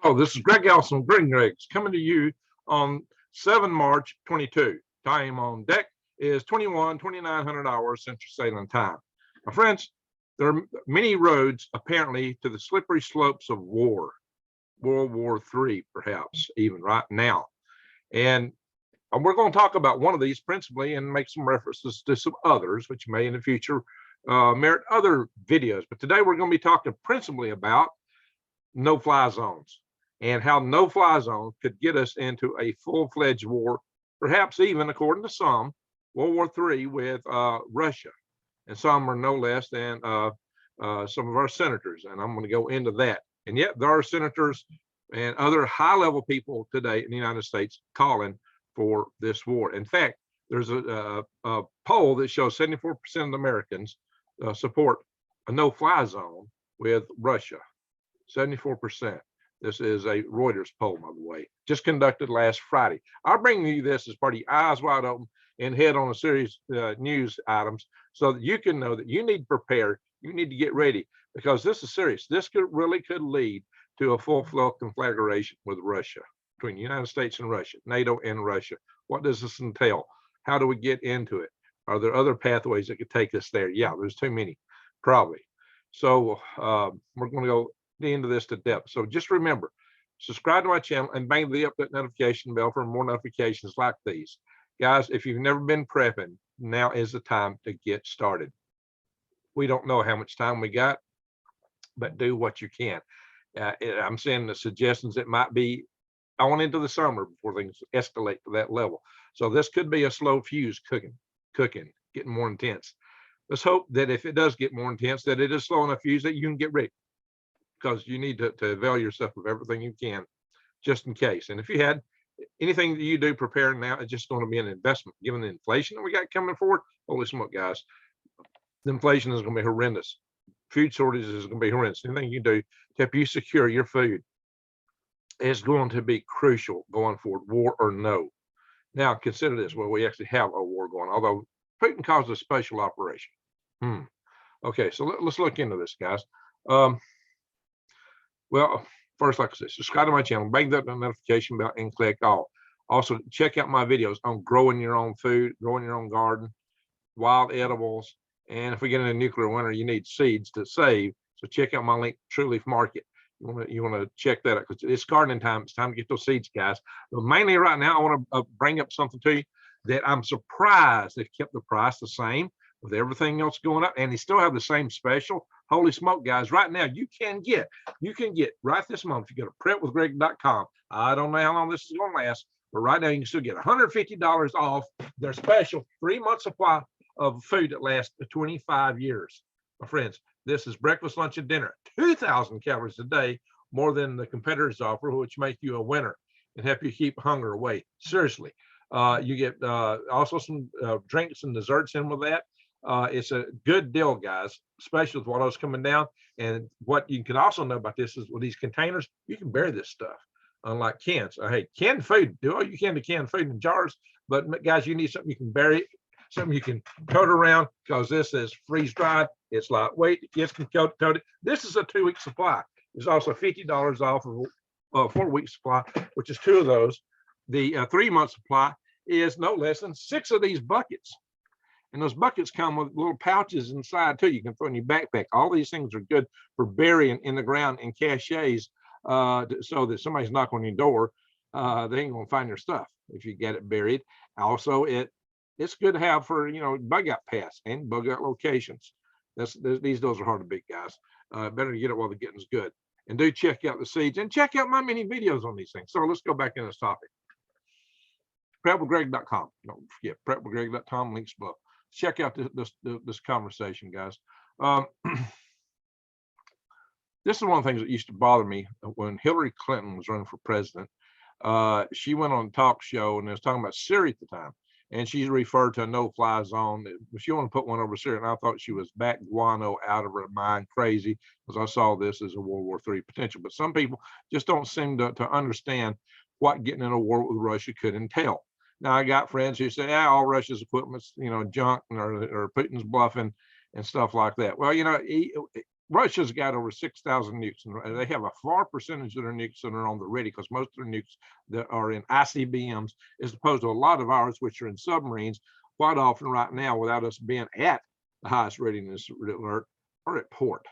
Oh, this is Greg Elson, Green Greg's, coming to you on 7 March 22. Time on deck is 2900 hours Central Sailing Time. My friends, there are many roads apparently to the slippery slopes of war, World War III, perhaps even right now. And we're going to talk about one of these principally and make some references to some others, which may in the future merit other videos. But today we're going to be talking principally about no-fly zones and how no-fly zones could get us into a full-fledged war, perhaps even, according to some, World War III with Russia. And some are no less than some of our senators, and I'm going to go into that. And yet there are senators and other high-level people today in the United States calling for this war. In fact, there's a poll that shows 74% of Americans support a no-fly zone with Russia. 74%. This is a Reuters poll, by the way, just conducted last Friday. I'll bring you this as part of your eyes wide open and head on a series news items so that you can know that you need to prepare, you need to get ready, because this is serious. This could lead to a full-fledged conflagration with Russia, between the United States and Russia, NATO and Russia. What does this entail? How do we get into it? Are there other pathways that could take us there? Yeah, there's too many, probably. So we're going to go into this to depth. So just remember, subscribe to my channel and bang the update notification bell for more notifications like these. Guys, if you've never been prepping, now is the time to get started. We don't know how much time we got, but do what you can. I'm saying the suggestions, it might be on into the summer before things escalate to that level. So this could be a slow fuse cooking, getting more intense. Let's hope that if it does get more intense, that it is slow enough fuse that you can get ready, because you need to avail yourself of everything you can just in case. And if you had anything that you do preparing now, it's just going to be an investment. Given the inflation that we got coming forward, holy smoke, guys, the inflation is going to be horrendous. Food shortages is going to be horrendous. Anything you do to help you secure your food is going to be crucial going forward, war or no. Now consider this, well, we actually have a war going, although Putin calls it a special operation. Okay, so let's look into this, guys. Well, first, like I said, subscribe to my channel, bang that notification bell, and click all. Also, check out my videos on growing your own food, growing your own garden, wild edibles, and if we get in a nuclear winter, you need seeds to save. So check out my link, True Leaf Market. You want to check that out, because it's gardening time. It's time to get those seeds, guys. But mainly right now, I want to bring up something to you that I'm surprised they've kept the price the same with everything else going up, and they still have the same special. Holy smoke, guys, right now you can get right this month, if you go to prepwithgreg.com. I don't know how long this is going to last, but right now you can still get $150 off their special 3-month supply of food that lasts 25 years. My friends, this is breakfast, lunch, and dinner, 2,000 calories a day, more than the competitors offer, which make you a winner and help you keep hunger away. Seriously, you get also some drinks and desserts in with that. It's a good deal, guys, especially with what else coming down. And what you can also know about this is with these containers, you can bury this stuff, unlike cans. Hey, canned food, do all you can to can food in jars, but guys, you need something you can bury, something you can tote around, because this is freeze dried. It's lightweight. The kids can tote it. This is a 2-week supply. There's also $50 off of a 4-week supply, which is 2 of those. The 3-month supply is no less than 6 of these buckets. And those buckets come with little pouches inside too. You can throw in your backpack. All these things are good for burying in the ground in caches, so that somebody's knocking on your door, they ain't gonna find your stuff if you get it buried. Also, it's good to have for, bug out paths and bug out locations. These deals are hard to beat, guys. Better to get it while the getting's good. And do check out the seeds and check out my many videos on these things. So let's go back in this topic. Prepwithgreg.com. Don't forget, prepwithgreg.com, links below. Check out this conversation, guys. This is one of the things that used to bother me when Hillary Clinton was running for president. She went on a talk show and they was talking about Syria at the time, and she referred to a no-fly zone. She wanted to put one over Syria, and I thought she was back guano out of her mind, crazy, because I saw this as a World War III potential. But some people just don't seem to understand what getting in a war with Russia could entail. Now, I got friends who say, all Russia's equipment's, junk, or Putin's bluffing and stuff like that. Well, Russia's got over 6,000 nukes, and they have a far percentage of their nukes that are on the ready, because most of their nukes that are in ICBMs, as opposed to a lot of ours, which are in submarines, quite often right now, without us being at the highest readiness alert, are at port,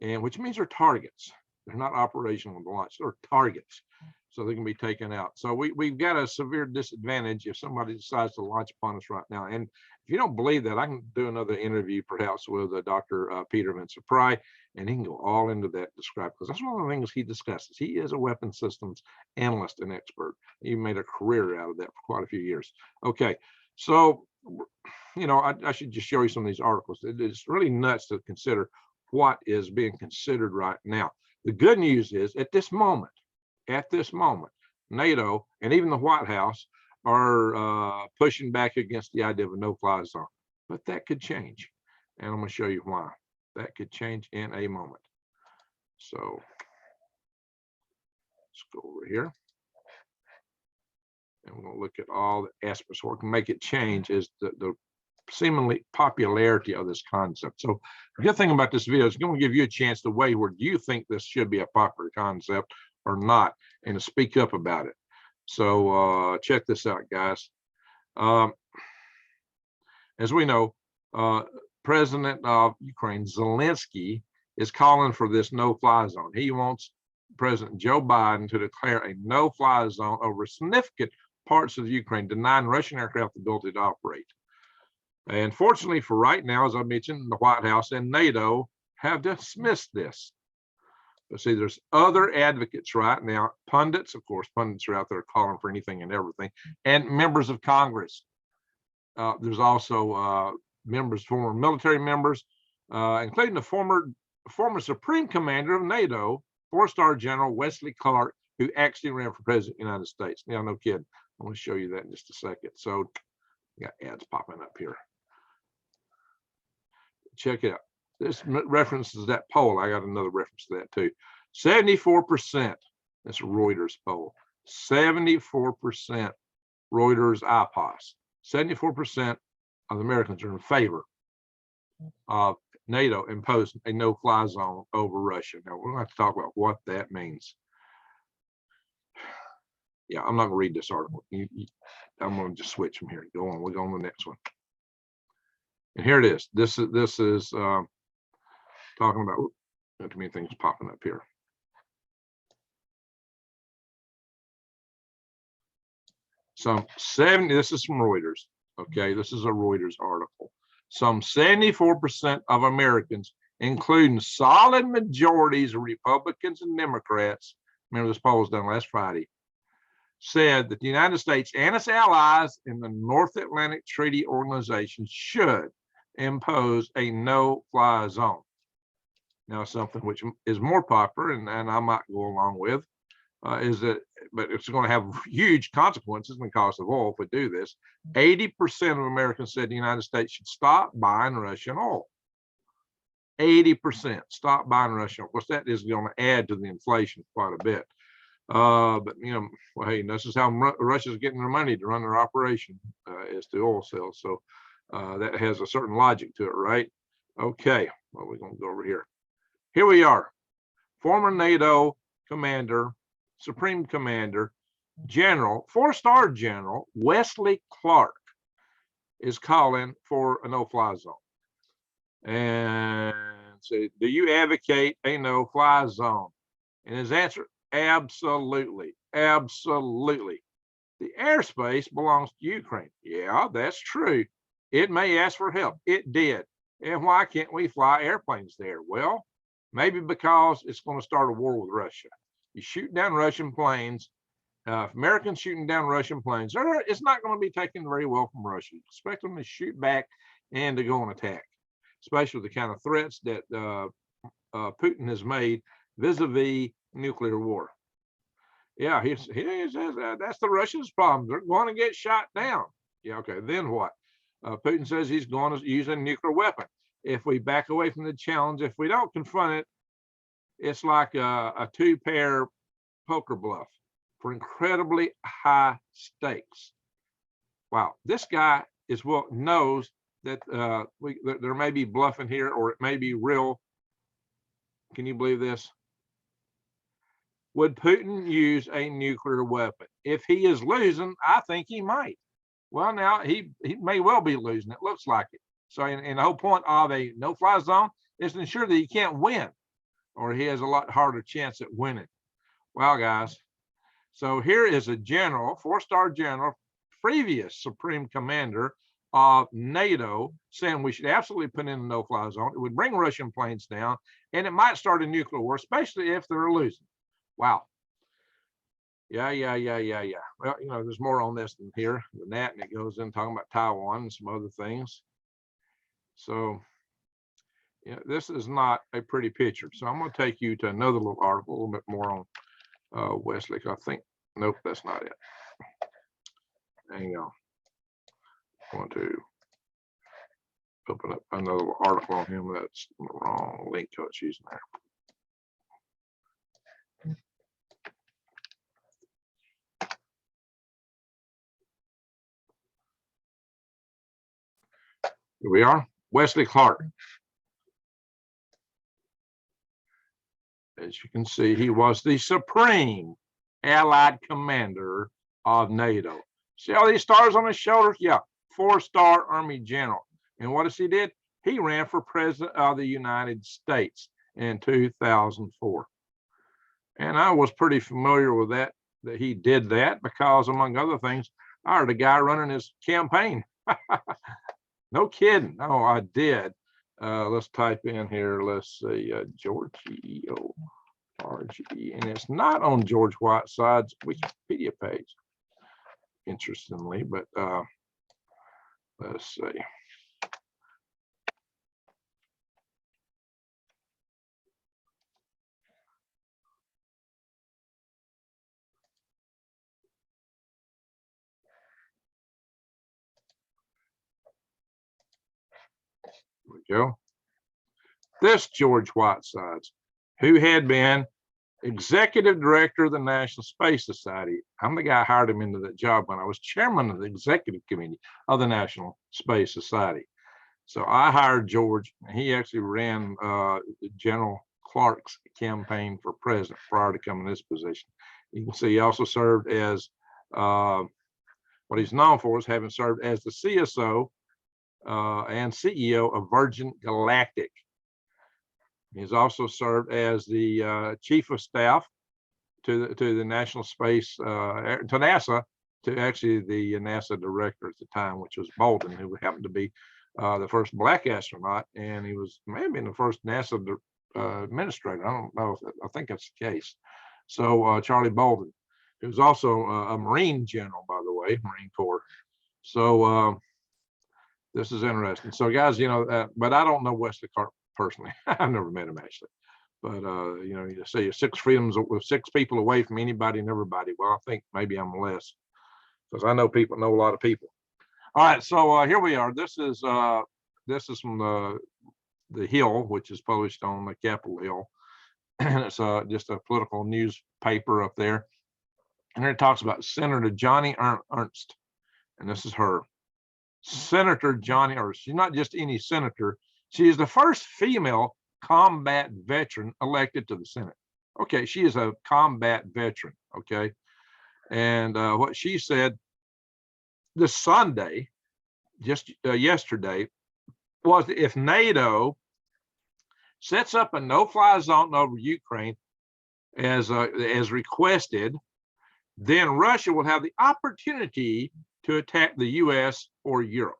and which means they're targets. They're not operational to launch, they're targets. So they can be taken out. So we've got a severe disadvantage if somebody decides to launch upon us right now. And if you don't believe that, I can do another interview perhaps with Dr. Peter Vincent-Pry, and he can go all into that, describe, because that's one of the things he discusses. He is a weapons systems analyst and expert. He made a career out of that for quite a few years. Okay, so, you know, I should just show you some of these articles. It's really nuts to consider what is being considered right now. The good news is at this moment, NATO and even the White House are pushing back against the idea of a no-fly zone. But that could change. And I'm going to show you why. That could change in a moment. So let's go over here. And we're going to look at all the aspects. What can make it change is the seemingly popularity of this concept. So the good thing about this video is it's going to give you a chance to weigh where do you think this should be a popular concept or not, and to speak up about it. So check this out, guys. As we know, President of Ukraine, Zelensky, is calling for this no-fly zone. He wants President Joe Biden to declare a no-fly zone over significant parts of Ukraine, denying Russian aircraft the ability to operate. And fortunately for right now, as I mentioned, the White House and NATO have dismissed this. But see, there's other advocates right now, pundits, of course, pundits are out there calling for anything and everything, and members of Congress. There's also members, former military members, including the former Supreme Commander of NATO, 4-star General Wesley Clark, who actually ran for president of the United States. Now, no kidding. I'm going to show you that in just a second. So, got ads popping up here. Check it out. This references that poll. I got another reference to that too. 74%. That's a Reuters poll. 74% Reuters IPOS. 74% of Americans are in favor of NATO imposing a no-fly zone over Russia. Now we're going to have to talk about what that means. Yeah, I'm not going to read this article. I'm going to just switch from here. Go on. We'll go on to the next one. And here it is. This is talking about, not too many things popping up here. Some 70, this is from Reuters. Okay, this is a Reuters article. Some 74% of Americans, including solid majorities of Republicans and Democrats, remember this poll was done last Friday, said that the United States and its allies in the North Atlantic Treaty Organization should impose a no-fly zone. Now, something which is more popular, and I might go along with, is that, but it's going to have huge consequences in the cost of oil if we do this. 80% of Americans said the United States should stop buying Russian oil. 80% stop buying Russian oil. Of course, that is going to add to the inflation quite a bit. But you know, well, hey, this is how Russia's getting their money to run their operation, is to oil sales. So that has a certain logic to it, right? Okay, well, we're going to go over here. Here we are. Former NATO commander, Supreme Commander, General, 4-star General Wesley Clark is calling for a no-fly zone. And say, do you advocate a no-fly zone? And his answer, absolutely, absolutely. The airspace belongs to Ukraine. Yeah, that's true. It may ask for help. It did. And why can't we fly airplanes there? Well, maybe because it's going to start a war with Russia. You shoot down Russian planes. If Americans shooting down Russian planes, it's not going to be taken very well from Russia. You expect them to shoot back and to go on attack, especially the kind of threats that Putin has made vis-a-vis nuclear war. Yeah, he says that's the Russians' problem. They're going to get shot down. Yeah, okay, then what? Putin says he's going to use a nuclear weapon. If we back away from the challenge, if we don't confront it, it's like a two-pair poker bluff for incredibly high stakes. Wow, this guy knows that there may be bluffing here, or it may be real Can you believe this? Would Putin use a nuclear weapon? If he is losing, I think he might. Well, now he may well be losing. It looks like it. So, and the whole point of a no-fly zone is to ensure that he can't win, or he has a lot harder chance at winning. Well, guys, so here is a general, four-star general, previous supreme commander of NATO, saying we should absolutely put in a no-fly zone. It would bring Russian planes down, and it might start a nuclear war, especially if they're losing. Wow. Yeah. Well, you know, there's more on this than here than that, and it goes in talking about Taiwan and some other things. So, yeah, this is not a pretty picture. So I'm going to take you to another little article, a little bit more on Wesley. I think, nope, that's not it. Hang on. I'm going to open up another article on him. That's the wrong link to it's using there. Here we are. Wesley Clark. As you can see, he was the supreme allied commander of NATO. See all these stars on his shoulders? Yeah, four-star Army general. And what he did? He ran for president of the United States in 2004. And I was pretty familiar with that he did that because, among other things, I heard a guy running his campaign. No kidding. No, I did. Let's type in here. Let's see, Giorgio RG, and it's not on George Whiteside's Wikipedia page, interestingly, but let's see. There we go. This George Whitesides, who had been executive director of the National Space Society. I'm the guy who hired him into that job when I was chairman of the executive committee of the National Space Society. So I hired George, and he actually ran General Clark's campaign for president prior to coming to this position. You can see he also served as, what he's known for is having served as the CSO and CEO of Virgin Galactic. He's also served as the chief of staff to the National Space, to NASA, to actually the NASA director at the time, which was Bolden, who happened to be the first black astronaut, and he was maybe the first NASA administrator. I don't know if I think that's the case. So Charlie Bolden, who's also a Marine general, by the way, Marine Corps. So this is interesting. So guys, you know, but I don't know Wesley Clark personally. I've never met him actually, but you know, you say you're 6 freedoms with 6 people away from anybody and everybody. Well, I think maybe I'm less, because I know people know a lot of people. All right, so here we are. This is from the Hill, which is published on the Capitol Hill, and it's just a political newspaper up there. And here it talks about Senator Johnny Ernst, and this is her. Senator Johnny Ernst. She's not just any senator. She is the first female combat veteran elected to the Senate. Okay, she is a combat veteran. Okay, and what she said this Sunday, just yesterday, was that if NATO sets up a no-fly zone over Ukraine as requested, then Russia will have the opportunity to attack the U.S. or Europe.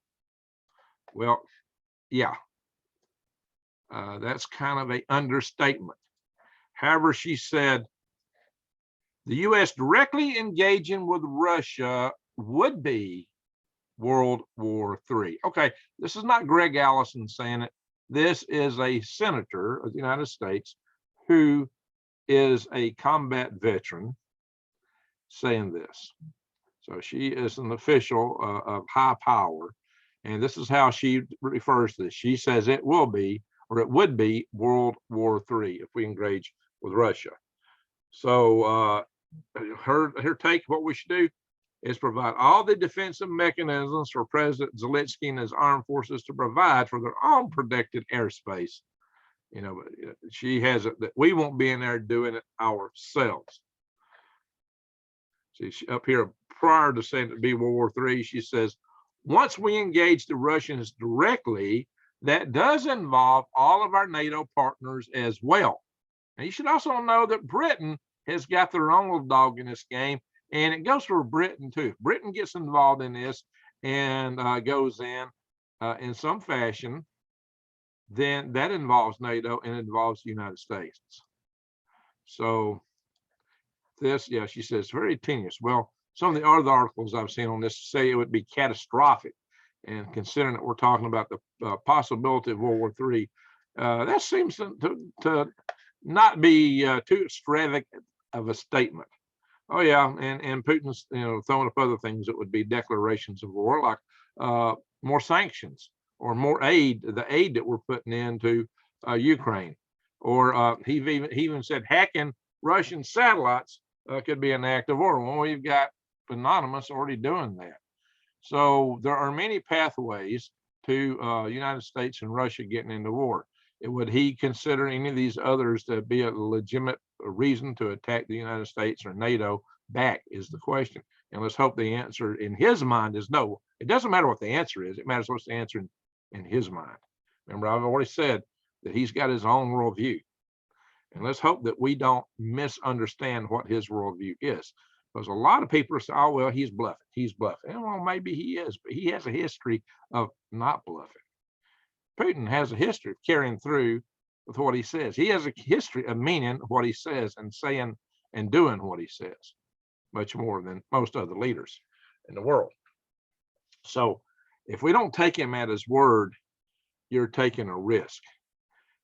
Well, yeah. That's kind of an understatement. However, she said the U.S. directly engaging with Russia would be World War III. Okay, this is not Greg Allison saying it. This is a senator of the United States who is a combat veteran saying this. So she is an official of high power, and this is how she refers to this. She says it will be, or it would be, World War III if we engage with Russia. So her take, what we should do is provide all the defensive mechanisms for President Zivicki and his armed forces to provide for their own protected airspace You know, but she has it that we won't be in there doing it ourselves. See, up here prior to saying it'd be World War III, she says, once we engage the Russians directly, that does involve all of our NATO partners as well. And you should also know that Britain has got their own little dog in this game, and it goes for Britain too. If Britain gets involved in this and goes in some fashion, then that involves NATO and it involves the United States. So this, yeah, she says very tenuous. Well, some of the other articles I've seen on this say it would be catastrophic. And considering that we're talking about the possibility of World War III, that seems to not be too extravagant of a statement. Oh yeah, and Putin's throwing up other things that would be declarations of war, like more sanctions or more aid, the aid that we're putting into Ukraine, or he even said hacking Russian satellites could be an act of war. Well, we've got Anonymous already doing that. So there are many pathways to United States and Russia getting into war. Would he consider any of these others to be a legitimate reason to attack the United States or NATO back is the question. And let's hope the answer in his mind is no. It doesn't matter what the answer is. It matters what's the answer in his mind. Remember, I've already said that he's got his own worldview. And let's hope that we don't misunderstand what his worldview is. Because a lot of people say, oh, well, he's bluffing. He's bluffing. And well, maybe he is, but he has a history of not bluffing. Putin has a history of carrying through with what he says. He has a history of meaning what he says and saying and doing what he says, much more than most other leaders in the world. So if we don't take him at his word, you're taking a risk.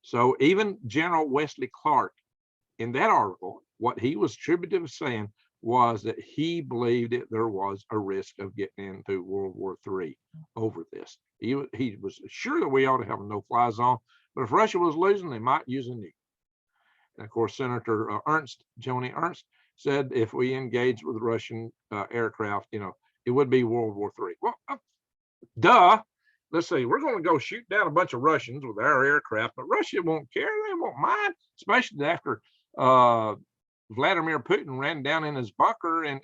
So even General Wesley Clark, in that article, what he was attributed to saying was that he believed that there was a risk of getting into World War III over this. He was sure that we ought to have a no-fly zone, but if Russia was losing, they might use a nuke. And of course, Senator Joni Ernst, said if we engage with Russian aircraft, it would be World War III. Well, duh. Let's see, we're going to go shoot down a bunch of Russians with our aircraft, but Russia won't care. They won't mind, especially after Vladimir Putin ran down in his bunker and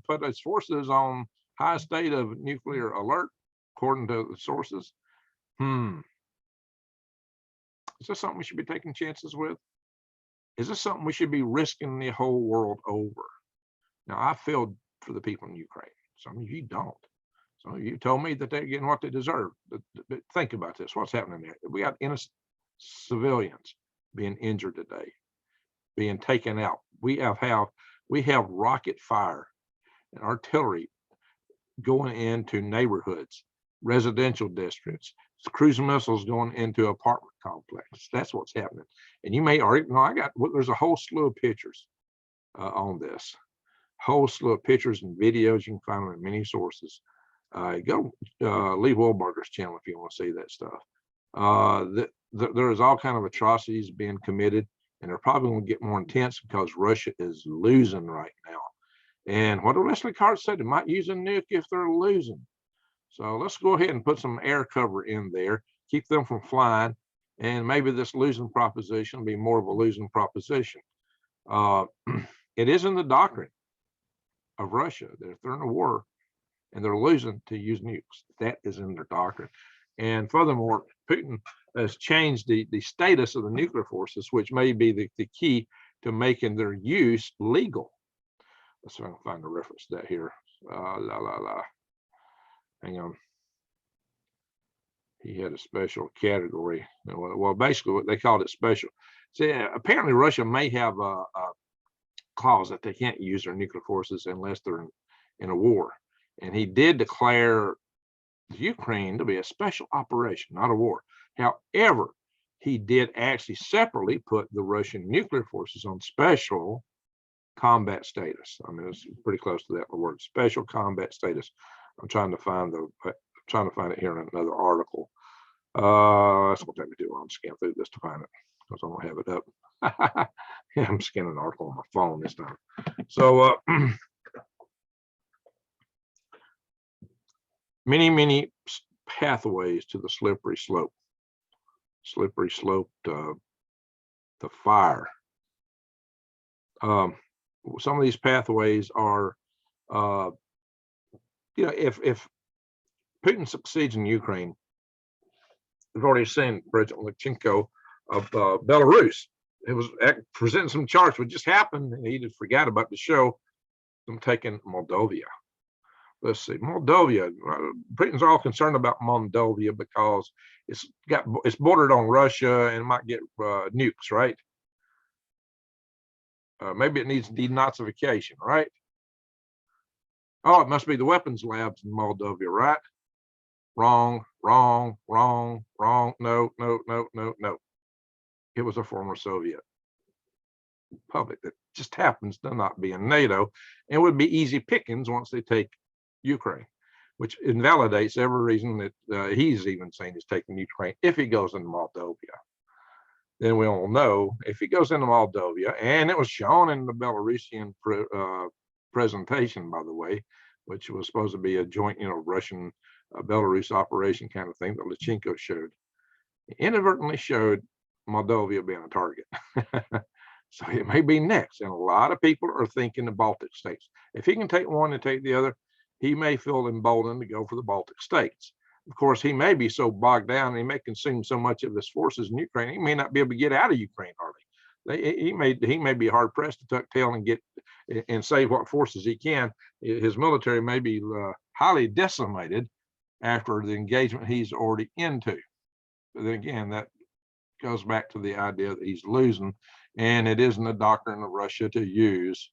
put his forces on high state of nuclear alert, according to the sources. Is this something we should be taking chances with? Is this something we should be risking the whole world over? Now, I feel for the people in Ukraine. Some of you don't. Some of you told me that they're getting what they deserve. But think about this. What's happening there? We got innocent civilians being injured today, being taken out. We have rocket fire and artillery going into neighborhoods, residential districts, cruise missiles going into apartment complexes. That's what's happening. And you may already know, there's a whole slew of pictures on this, whole slew of pictures and videos. You can find them in many sources. Go Lee Wilberger's channel if you want to see that stuff. There is all kind of atrocities being committed, and they're probably going to get more intense because Russia is losing right now. And what Wesley Clark said, they might use a nuke if they're losing. So let's go ahead and put some air cover in there, keep them from flying, and maybe this losing proposition will be more of a losing proposition. It is in the doctrine of Russia that if they're in a war and they're losing, to use nukes. That is in their doctrine. And furthermore, Putin has changed the status of the nuclear forces, which may be the key to making their use legal. Let's see if I can find a reference to that here. Hang on. He had a special category. Well, basically, what they called it special. See, apparently Russia may have a clause that they can't use their nuclear forces unless they're in a war. And he did declare Ukraine to be a special operation, not a war. However, he did actually separately put the Russian nuclear forces on special combat status. I mean, it's pretty close to that, the word special combat status. I'm trying to find it here in another article. That's what let me do. I'm scanning through this to find it because I don't have it up. Yeah, I'm scanning an article on my phone this time. So many pathways to the slippery slope. Slippery slope to fire. Some of these pathways are, if Putin succeeds in Ukraine, we've already seen President Lukashenko of Belarus. It was presenting some charts, what just happened, and he just forgot about the show. I'm taking Moldova. Let's see, Moldova. Putin's all concerned about Moldova because it's bordered on Russia and it might get nukes, right? Maybe it needs denazification, right? Oh, it must be the weapons labs in Moldova, right? Wrong, wrong, wrong, wrong. No, no, no, no, no. It was a former Soviet republic that just happens to not be in NATO, and would be easy pickings once they take Ukraine, which invalidates every reason that he's even saying he's taking Ukraine if he goes into Moldova. Then we all know if he goes into Moldova, and it was shown in the Belarusian presentation, by the way, which was supposed to be a joint, Russian Belarus operation kind of thing that Lukashenko showed. He inadvertently showed Moldova being a target. So it may be next. And a lot of people are thinking the Baltic states. If he can take one and take the other, he may feel emboldened to go for the Baltic states. Of course, he may be so bogged down, he may consume so much of his forces in Ukraine, he may not be able to get out of Ukraine hardly. He may be hard pressed to tuck tail and get and save what forces he can. His military may be highly decimated after the engagement he's already into. But then again, that goes back to the idea that he's losing, and it isn't the doctrine of Russia to use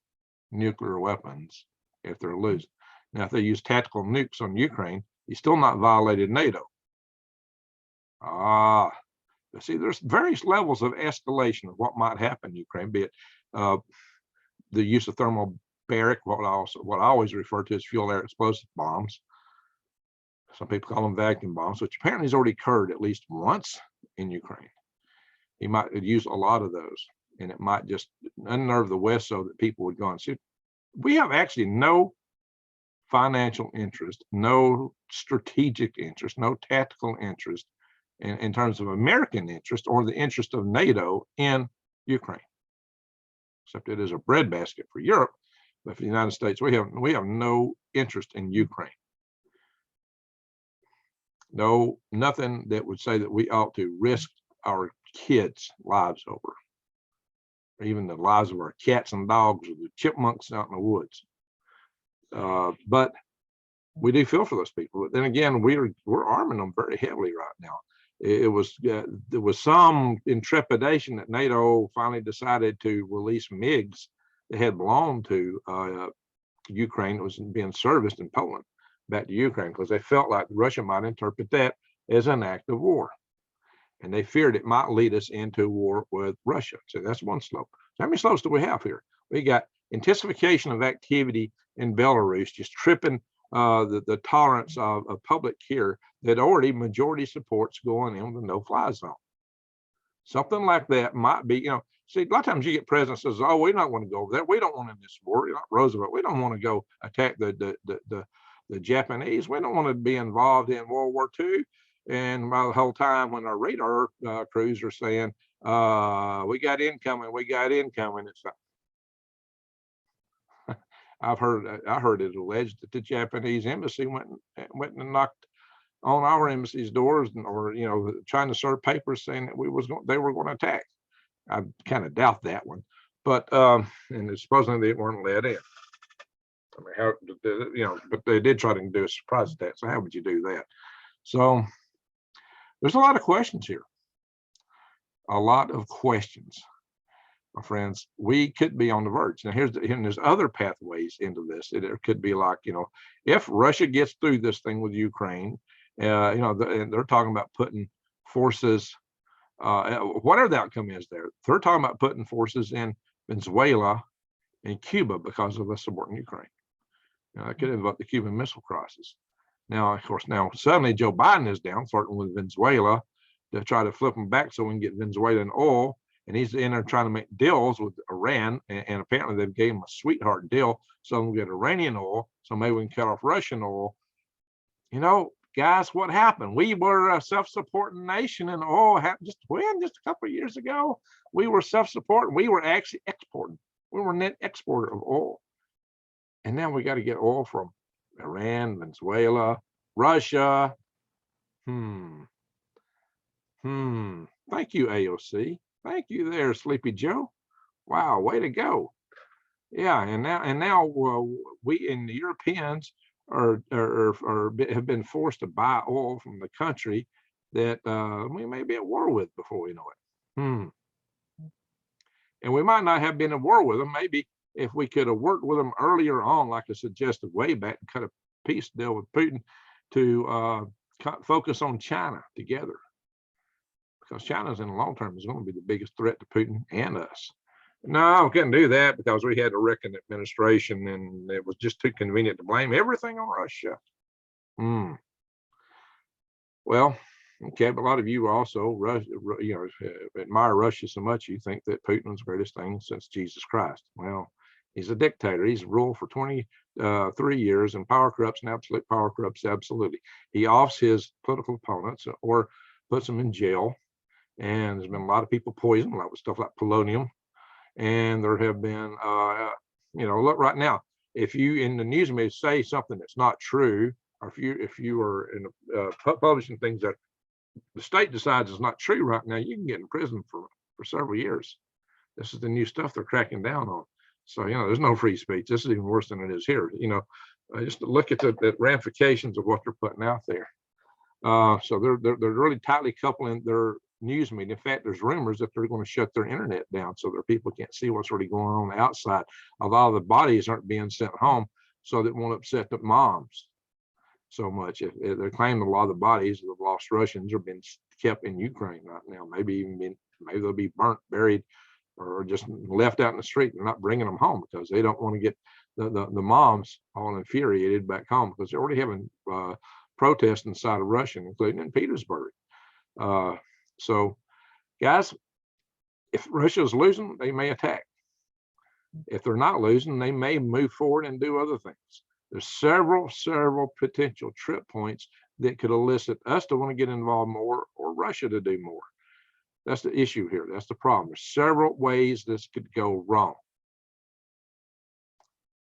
nuclear weapons if they're losing. Now, if they use tactical nukes on Ukraine, he's still not violated NATO. See, there's various levels of escalation of what might happen in Ukraine, be it the use of thermobaric, what I always refer to as fuel air explosive bombs. Some people call them vacuum bombs, which apparently has already occurred at least once in Ukraine. He might use a lot of those, and it might just unnerve the West so that people would go and see. We have actually no financial interest, no strategic interest, no tactical interest in terms of American interest or the interest of NATO in Ukraine, except it is a breadbasket for Europe. But for the United States, we have no interest in Ukraine. No, nothing that would say that we ought to risk our kids' lives over, or even the lives of our cats and dogs or the chipmunks out in the woods. But we do feel for those people. But then again, we're arming them very heavily right now. There was some intrepidation that NATO finally decided to release MiGs that had belonged to Ukraine that was being serviced in Poland back to Ukraine, because they felt like Russia might interpret that as an act of war. And they feared it might lead us into war with Russia. So that's one slope. So how many slopes do we have here? We got intensification of activity in Belarus, just tripping the tolerance of public here that already majority supports going in the no-fly zone. Something like that might be, see, a lot of times you get presidents says, oh, we don't want to go over there. We don't want in this war. Like Roosevelt, we don't want to go attack the Japanese. We don't want to be involved in World War II. And while the whole time when our radar crews are saying, we got incoming, it's like, I heard it alleged that the Japanese embassy went and knocked on our embassy's doors, or trying to serve papers saying that they were going to attack. I kind of doubt that one, but and supposedly they weren't let in. I mean, but they did try to do a surprise attack. So how would you do that? So there's a lot of questions here. A lot of questions. My friends, we could be on the verge. Now, there's other pathways into this. It could be like, if Russia gets through this thing with Ukraine, they're talking about putting forces, whatever the outcome is there, they're talking about putting forces in Venezuela and Cuba because of us supporting Ukraine. That could invoke the Cuban Missile Crisis. Now, of course, suddenly Joe Biden is down flirting with Venezuela to try to flip them back so we can get Venezuelan oil. And he's in there trying to make deals with Iran. And apparently they've gave him a sweetheart deal. So we'll get Iranian oil. So maybe we can cut off Russian oil. guys, what happened? We were a self-supporting nation, and oil happened just a couple of years ago. We were self-supporting. We were actually exporting. We were a net exporter of oil. And now we got to get oil from Iran, Venezuela, Russia. Thank you, AOC. Thank you there, Sleepy Joe. Wow, way to go. Yeah, and now we and the Europeans have been forced to buy oil from the country that we may be at war with before we know it. And we might not have been at war with them. Maybe if we could have worked with them earlier on, like I suggested way back, and cut a peace deal with Putin to focus on China together, because China's in the long term is going to be the biggest threat to Putin and us. No, we couldn't do that because we had a Reagan administration, and it was just too convenient to blame everything on Russia. Well, okay, but a lot of you also, admire Russia so much you think that Putin's the greatest thing since Jesus Christ. Well, he's a dictator. He's ruled for 23 years, and power corrupts, and absolute power corrupts absolutely. He offs his political opponents or puts them in jail, and there's been a lot of people poisoned, like with stuff like polonium. And there have been, look right now, if you in the news may say something that's not true, or if you are in publishing things that the state decides is not true right now, you can get in prison for several years. This is the new stuff they're cracking down on. So, there's no free speech. This is even worse than it is here. Just look at the ramifications of what they're putting out there. So they're really tightly coupling their news media. In fact, there's rumors that they're going to shut their internet down so that people can't see what's really going on outside. A lot of the bodies aren't being sent home, so that won't upset the moms so much. They claim a lot of the bodies of the lost Russians are being kept in Ukraine right now. Maybe they'll be burnt, buried, or just left out in the street. They're not bringing them home because they don't want to get the moms all infuriated back home, because they're already having protests inside of Russia, including in Petersburg. So, guys, if Russia's losing, they may attack. If they're not losing, they may move forward and do other things. There's several potential trip points that could elicit us to want to get involved more, or Russia to do more. That's the issue here. That's the problem. There's several ways this could go wrong.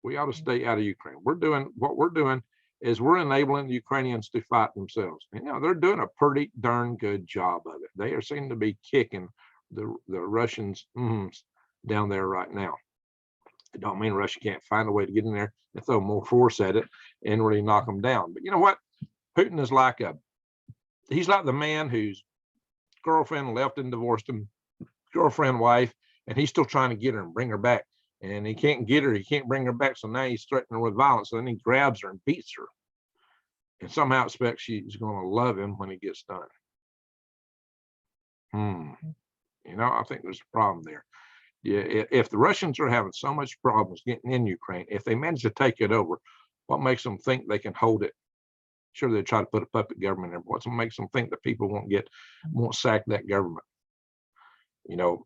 We ought to stay out of Ukraine. What we're doing is we're enabling the Ukrainians to fight themselves. They're doing a pretty darn good job of it. They are seem to be kicking the Russians down there right now. It don't mean Russia can't find a way to get in there and throw more force at it and really knock them down. But you know what? Putin is he's like the man whose girlfriend left and divorced him, girlfriend, wife, and he's still trying to get her and bring her back. And he can't get her, he can't bring her back. So now he's threatening her with violence. So then he grabs her and beats her. And somehow expects she's going to love him when he gets done. I think there's a problem there. Yeah, if the Russians are having so much problems getting in Ukraine, if they manage to take it over, what makes them think they can hold it? Sure, they try to put a puppet government there. What makes them think that people won't sack that government?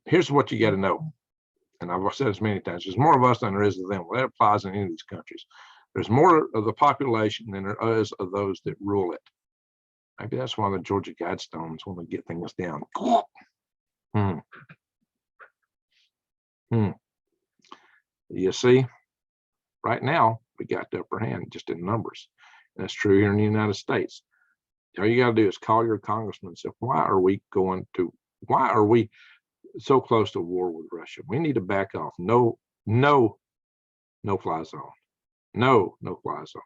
Here's what you got to know. And I've said this many times, there's more of us than there is of them. Well, that applies in any of these countries. There's more of the population than there is of those that rule it. Maybe that's why the Georgia Guidestones want to get things down. You see, right now, we got the upper hand just in numbers. And that's true here in the United States. All you got to do is call your congressman and say, why are we so close to war with Russia? We need to back off. No fly zone. No fly zone.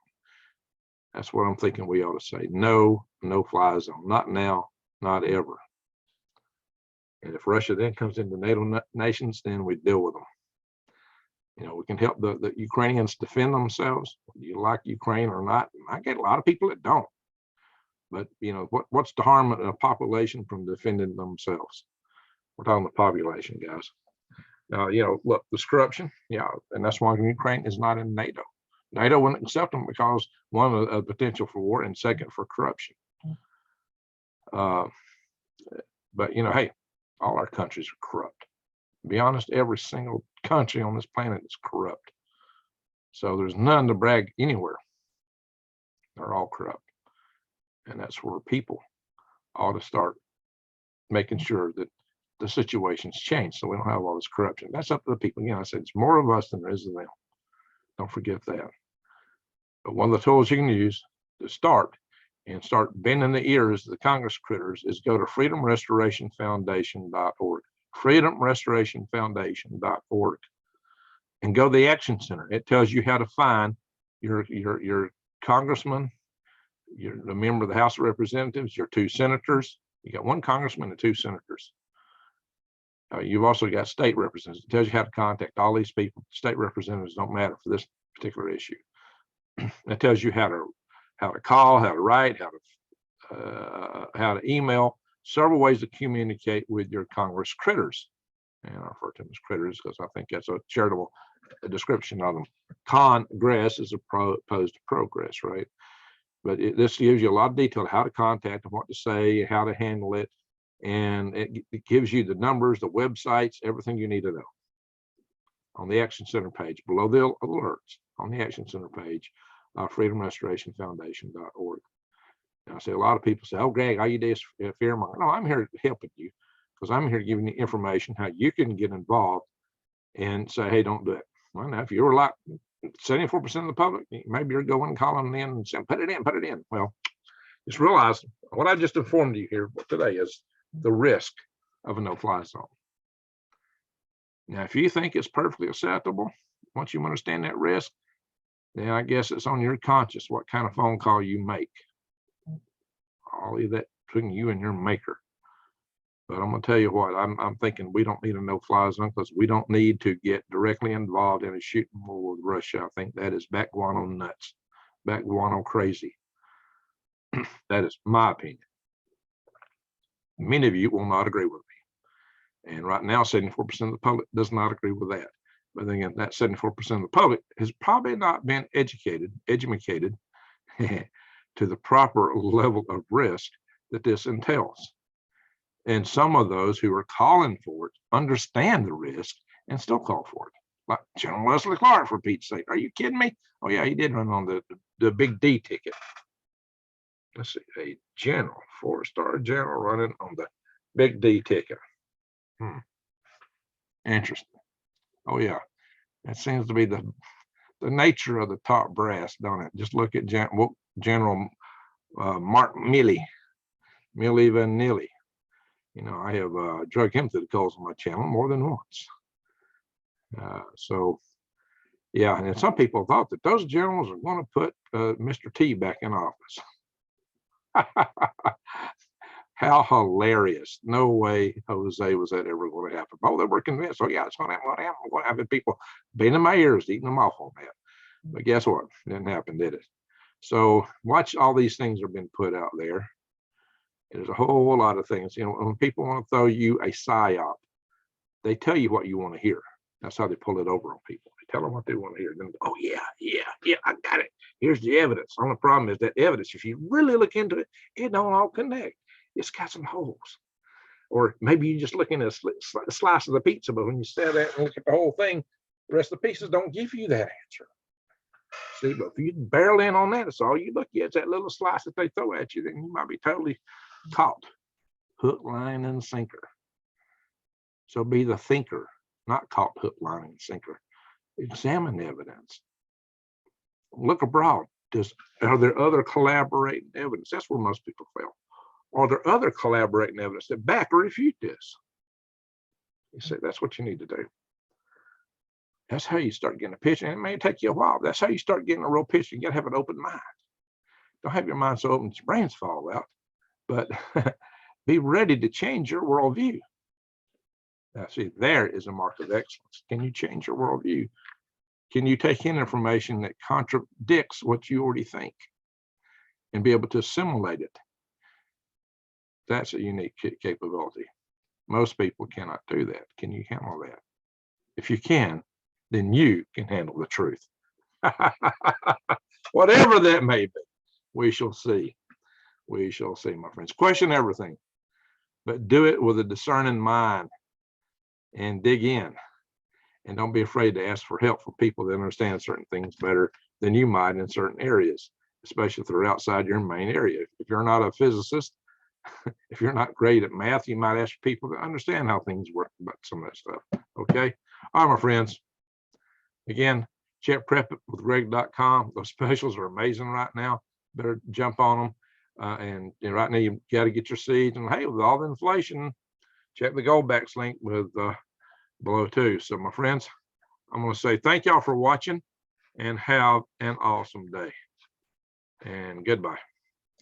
That's what I'm thinking we ought to say. No fly zone. Not now, not ever. And if Russia then comes into NATO nations, then we deal with them. We can help the Ukrainians defend themselves. Do you like Ukraine or not? I get a lot of people that don't. But what's the harm of a population from defending themselves? We're talking the population, guys. Now, look, there's corruption. Yeah, and that's why Ukraine is not in NATO. NATO wouldn't accept them because one, of potential for war, and second, for corruption. But hey, all our countries are corrupt. To be honest, every single country on this planet is corrupt. So there's none to brag anywhere. They're all corrupt. And that's where people ought to start making sure that the situation's changed so we don't have all this corruption. That's up to the people. Again, I said it's more of us than there is of them. Don't forget that. But one of the tools you can use to start bending the ears of the Congress critters is go to freedomrestorationfoundation.org, freedomrestorationfoundation.org, and go to the Action Center. It tells you how to find your congressman, the member of the House of Representatives, your 2 senators. You got 1 congressman and 2 senators. You've also got state representatives. It tells you how to contact all these people. State representatives don't matter for this particular issue. It tells you how to call, how to write, how to email, several ways to communicate with your Congress critters. And I refer to them as critters because I think that's a charitable description of them. Congress is opposed to progress, right? But this gives you a lot of detail how to contact them, what to say, how to handle it. And it gives you the numbers, the websites, everything you need to know. On the Action Center page, below the alerts, on the Action Center page, freedomrestorationfoundation.org. And I say a lot of people say, "Oh, Greg, all you do is fearmonger." No, I'm here helping you because I'm here giving you information how you can get involved and say, "Hey, don't do it." Well, now if you're like 74% of the public, maybe you're going and calling in and saying, "Put it in, put it in." Well, just realize what I just informed you here today is the risk of a no-fly zone. Now, if you think it's perfectly acceptable, once you understand that risk, then I guess it's on your conscience what kind of phone call you make. I'll leave that between you and your maker. But I'm going to tell you what, I'm thinking we don't need a no-fly zone because we don't need to get directly involved in a shooting war with Russia. I think that is back guano nuts, back guano crazy. That is my opinion. Many of you will not agree with me. And right now, 74% of the public does not agree with that. But then again, that 74% of the public has probably not been educated to the proper level of risk that this entails. And some of those who are calling for it understand the risk and still call for it. Like General Wesley Clark, for Pete's sake. Are you kidding me? Oh yeah, he did run on the big D ticket. Let's see, a general, 4-star general running on the big D ticket. Interesting. Oh yeah, that seems to be the nature of the top brass, don't it? Just look at General Mark Milley Vanilli. You know, I have drug him through the coals on my channel more than once. So yeah, and some people thought that those generals are going to put Mr. T back in office. How hilarious. No way, Jose, was that ever going to happen. Oh, they were convinced. Oh, yeah, it's going to happen. We're going to have people beating my ears, eating them off on that. But guess what? It didn't happen, did it? So watch all these things that have been put out there. There's a whole lot of things. You know, when people want to throw you a psyop, they tell you what you want to hear. That's how they pull it over on people. They tell them what they want to hear. Then, oh, yeah, I got it. Here's the evidence. The only problem is that evidence, if you really look into it, it don't all connect. It's got some holes. Or maybe you're just looking at a slice of the pizza, but when you say that and look at the whole thing, the rest of the pieces don't give you that answer. See, but if you barrel in on that, it's all you look at. It's that little slice that they throw at you, then you might be totally caught. Hook, line, and sinker. So be the thinker, not caught hook, line, and sinker. Examine the evidence. Look abroad. Are there other collaborating evidence? That's where most people fail. Are there other collaborating evidence that back or refute this? You say that's what you need to do. That's how you start getting a picture. And it may take you a while. That's how you start getting a real picture. You got to have an open mind. Don't have your mind so open that your brains fall out, but be ready to change your worldview. Now, see, there is a mark of excellence. Can you change your worldview? Can you take in information that contradicts what you already think and be able to assimilate it? That's a unique capability. Most people cannot do that. Can you handle that? If you can, then you can handle the truth. Whatever that may be, we shall see. We shall see, my friends. Question everything, but do it with a discerning mind and dig in. And don't be afraid to ask for help from people that understand certain things better than you might in certain areas. especially if they're outside your main area. If you're not a physicist, if you're not great at math, you might ask people to understand how things work about some of that stuff. Okay. All right, my friends. Again, check prepwithgreg.com. Those specials are amazing right now. Better jump on them. And right now you got to get your seeds. And hey, with all the inflation, check the Goldbacks link with below too. So my friends, I'm going to say thank y'all for watching and have an awesome day. And goodbye.